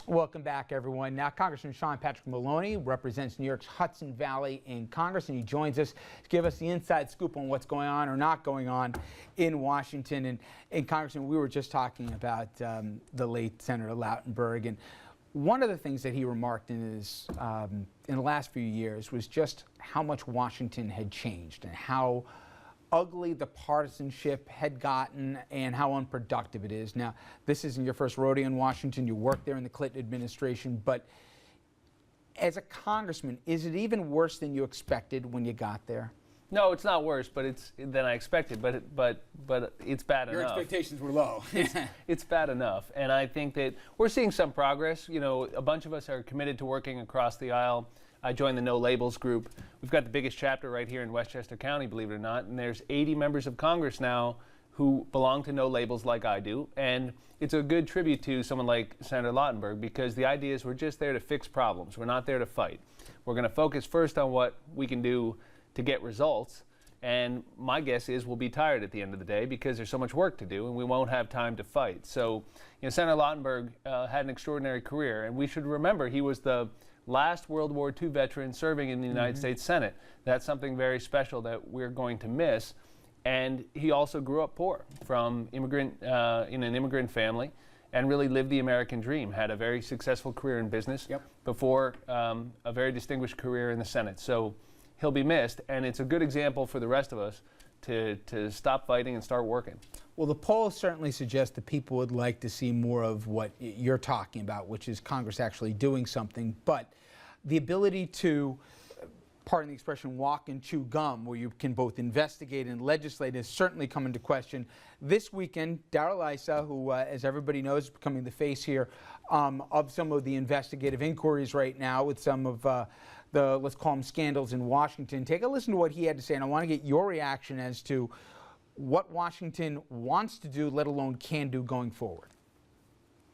Welcome back, everyone. Now, Congressman Patrick Maloney represents New York's Hudson Valley in Congress, and he joins us to give us the inside scoop on what's going on or not going on in Washington. And Congressman, we were just talking about the late Senator Lautenberg, and one of the things that he remarked in the last few years was just how much Washington had changed and how ugly the partisanship had gotten and how unproductive it is. Now, this isn't your first rodeo in Washington. You worked there in the Clinton administration, but as a congressman, is it even worse than you expected when you got there? No, it's not worse, but it's than I expected. But it's bad enough. Your expectations were low. It's bad enough, and I think that we're seeing some progress. You know, a bunch of us are committed to working across the aisle. I joined the No Labels group. We've got the biggest chapter right here in Westchester County, believe it or not, and there's 80 members of Congress now who belong to No Labels like I do, and it's a good tribute to someone like Senator Lautenberg, because the idea is we're just there to fix problems. We're not there to fight. We're going to focus first on what we can do to get results, and my guess is we'll be tired at the end of the day because there's so much work to do and we won't have time to fight. So, you know, Senator Lautenberg had an extraordinary career, and we should remember he was the last World War II veteran serving in the United States Senate. That's something very special that we're going to miss. And he also grew up poor from in an immigrant family, and really lived the American dream. Had a very successful career in business before a very distinguished career in the Senate. So he'll be missed, and it's a good example for the rest of us to stop fighting and start working. Well, the polls certainly suggest that people would like to see more of what you're talking about, which is Congress actually doing something. But the ability to, pardon the expression, walk and chew gum, where you can both investigate and legislate, has certainly come into question. This weekend, Darrell Issa, who, as everybody knows, is becoming the face here of some of the investigative inquiries right now with some of the, let's call them, scandals in Washington. Take a listen to what he had to say, and I want to get your reaction as to what Washington wants to do, let alone can do, going forward.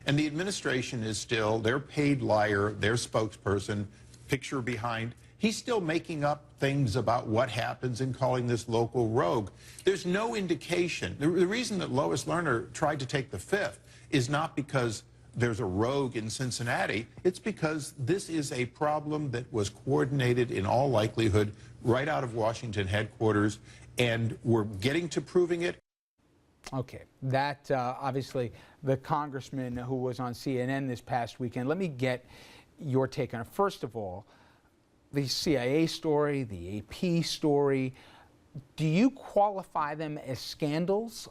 And the administration is still their paid liar, their spokesperson, picture behind. He's still making up things about what happens and calling this local rogue. There's no indication. The reason that Lois Lerner tried to take the fifth is not because there's a rogue in Cincinnati. It's because this is a problem that was coordinated in all likelihood right out of Washington headquarters, and we're getting to proving it. Okay, that obviously the congressman who was on CNN this past weekend. Let me get your take on it. First of all, the CIA story, the AP story, do you qualify them as scandals?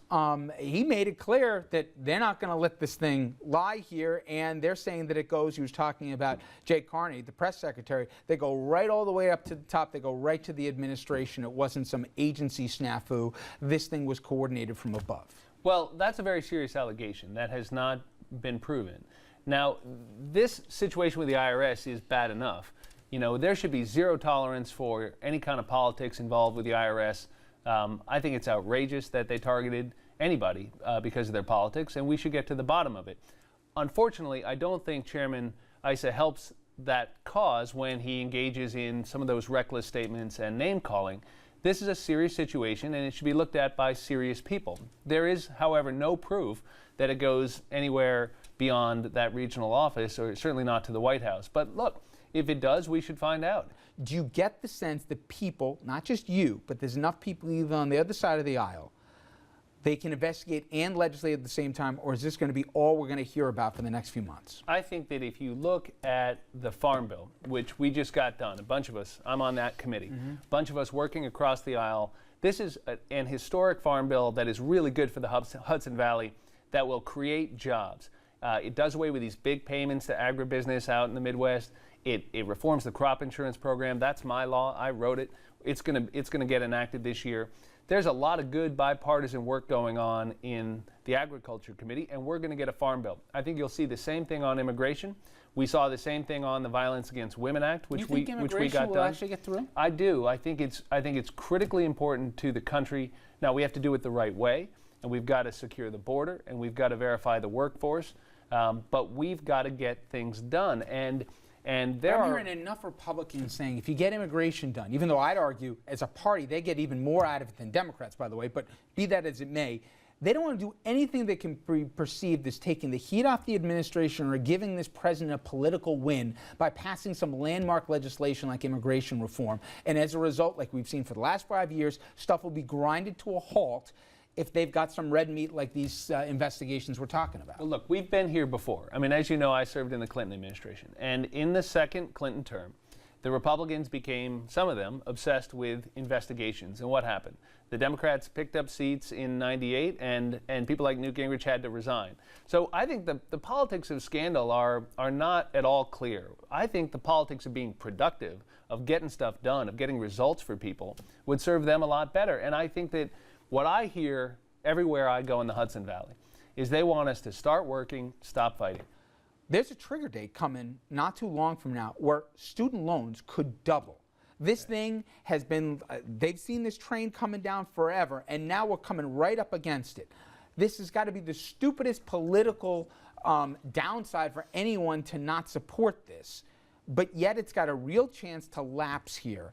He made it clear that they're not going to let this thing lie here, and they're saying that it goes, he was talking about Jay Carney, the press secretary, they go right all the way up to the top, they go right to the administration. It wasn't some agency snafu. This thing was coordinated from above. Well, that's a very serious allegation that has not been proven. Now, this situation with the IRS is bad enough. You know, there should be zero tolerance for any kind of politics involved with the IRS. I think it's outrageous that they targeted anybody because of their politics, and we should get to the bottom of it. Unfortunately, I don't think Chairman Issa helps that cause when he engages in some of those reckless statements and name-calling. This is a serious situation, and it should be looked at by serious people. There is, however, no proof that it goes anywhere beyond that regional office, or certainly not to the White House. But look, if it does, we should find out. Do you get the sense that people, not just you, but there's enough people even on the other side of the aisle, they can investigate and legislate at the same time, or is this going to be all we're going to hear about for the next few months? I think that if you look at the Farm Bill, which we just got done, a bunch of us, I'm on that committee, a bunch of us working across the aisle, this is an historic Farm Bill that is really good for the Hudson Valley, that will create jobs. It does away with these big payments to agribusiness out in the Midwest. It reforms the crop insurance program. That's my law. I wrote it. It's gonna get enacted this year. There's a lot of good bipartisan work going on in the Agriculture Committee, and we're going to get a Farm Bill. I think you'll see the same thing on immigration. We saw the same thing on the Violence Against Women Act, which we got done. Will actually get through? I do. I think it's critically important to the country. Now, we have to do it the right way, and we've got to secure the border, and we've got to verify the workforce. But we've got to get things done. And I'm hearing enough Republicans saying if you get immigration done, even though I'd argue as a party they get even more out of it than Democrats, by the way, but be that as it may, They don't want to do anything that can be perceived as taking the heat off the administration or giving this president a political win by passing some landmark legislation like immigration reform. And as a result, like we've seen for the last 5 years, stuff will be grinded to a halt if they've got some red meat like these investigations we're talking about. Well, look, we've been here before. I mean, as you know, I served in the Clinton administration. And in the second Clinton term, the Republicans became, some of them, obsessed with investigations. And what happened? The Democrats picked up seats in '98, and people like Newt Gingrich had to resign. So I think the politics of scandal are not at all clear. I think the politics of being productive, of getting stuff done, of getting results for people, would serve them a lot better. And I think that what I hear everywhere I go in the Hudson Valley is they want us to start working, stop fighting. There's a trigger date coming not too long from now where student loans could double. This thing has been, they've seen this train coming down forever, and now we're coming right up against it. This has got to be the stupidest political downside for anyone to not support this, but yet it's got a real chance to lapse here.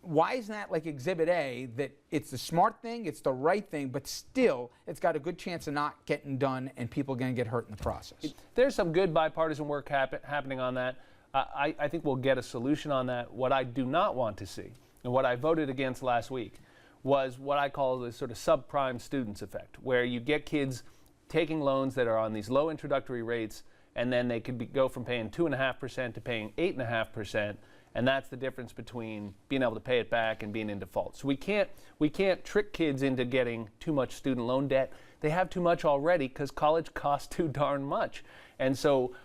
Why isn't that like Exhibit A, that it's the smart thing, it's the right thing, but still it's got a good chance of not getting done and people are going to get hurt in the process? There's some good bipartisan work happening on that. I think we'll get a solution on that. What I do not want to see, and what I voted against last week, was what I call the sort of subprime students effect, where you get kids taking loans that are on these low introductory rates, and then they could go from paying 2.5% to paying 8.5%. And that's the difference between being able to pay it back and being in default. So we can't trick kids into getting too much student loan debt. They have too much already because college costs too darn much. And so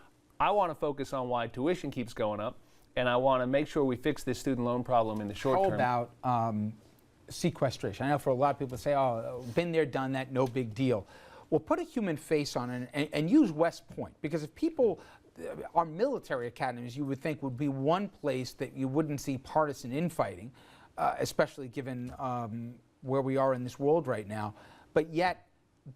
I want to focus on why tuition keeps going up, and I want to make sure we fix this student loan problem in the short term. How about sequestration? I know for a lot of people say, oh, been there, done that, no big deal. Well, put a human face on it and use West Point, because if people, our military academies, you would think would be one place that you wouldn't see partisan infighting, especially given where we are in this world right now. But yet,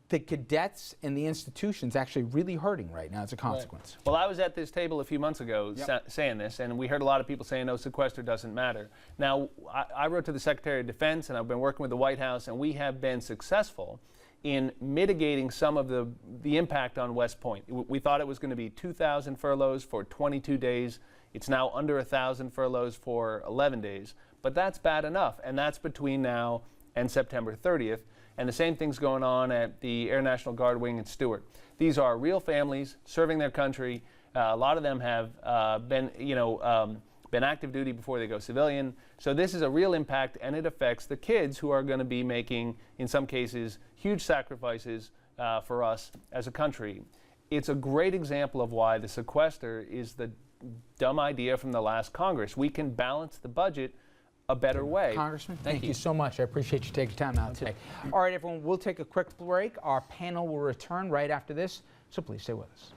the cadets and the institutions actually really hurting right now as a consequence. Right. Well, I was at this table a few months ago saying this, and we heard a lot of people saying, no, sequester doesn't matter. Now, I wrote to the Secretary of Defense, and I've been working with the White House, and we have been successful in mitigating some of the impact on West Point. We thought it was going to be 2,000 furloughs for 22 days. It's now under 1,000 furloughs for 11 days. But that's bad enough, and that's between now and September 30th. And the same thing's going on at the Air National Guard Wing at Stewart. These are real families serving their country. A lot of them have been active duty before they go civilian. So this is a real impact, and it affects the kids who are going to be making, in some cases, huge sacrifices for us as a country. It's a great example of why the sequester is the dumb idea from the last Congress. We can balance the budget a better way. Congressman, thank you so much. I appreciate you taking time out today. All right, everyone, we'll take a quick break. Our panel will return right after this, so please stay with us.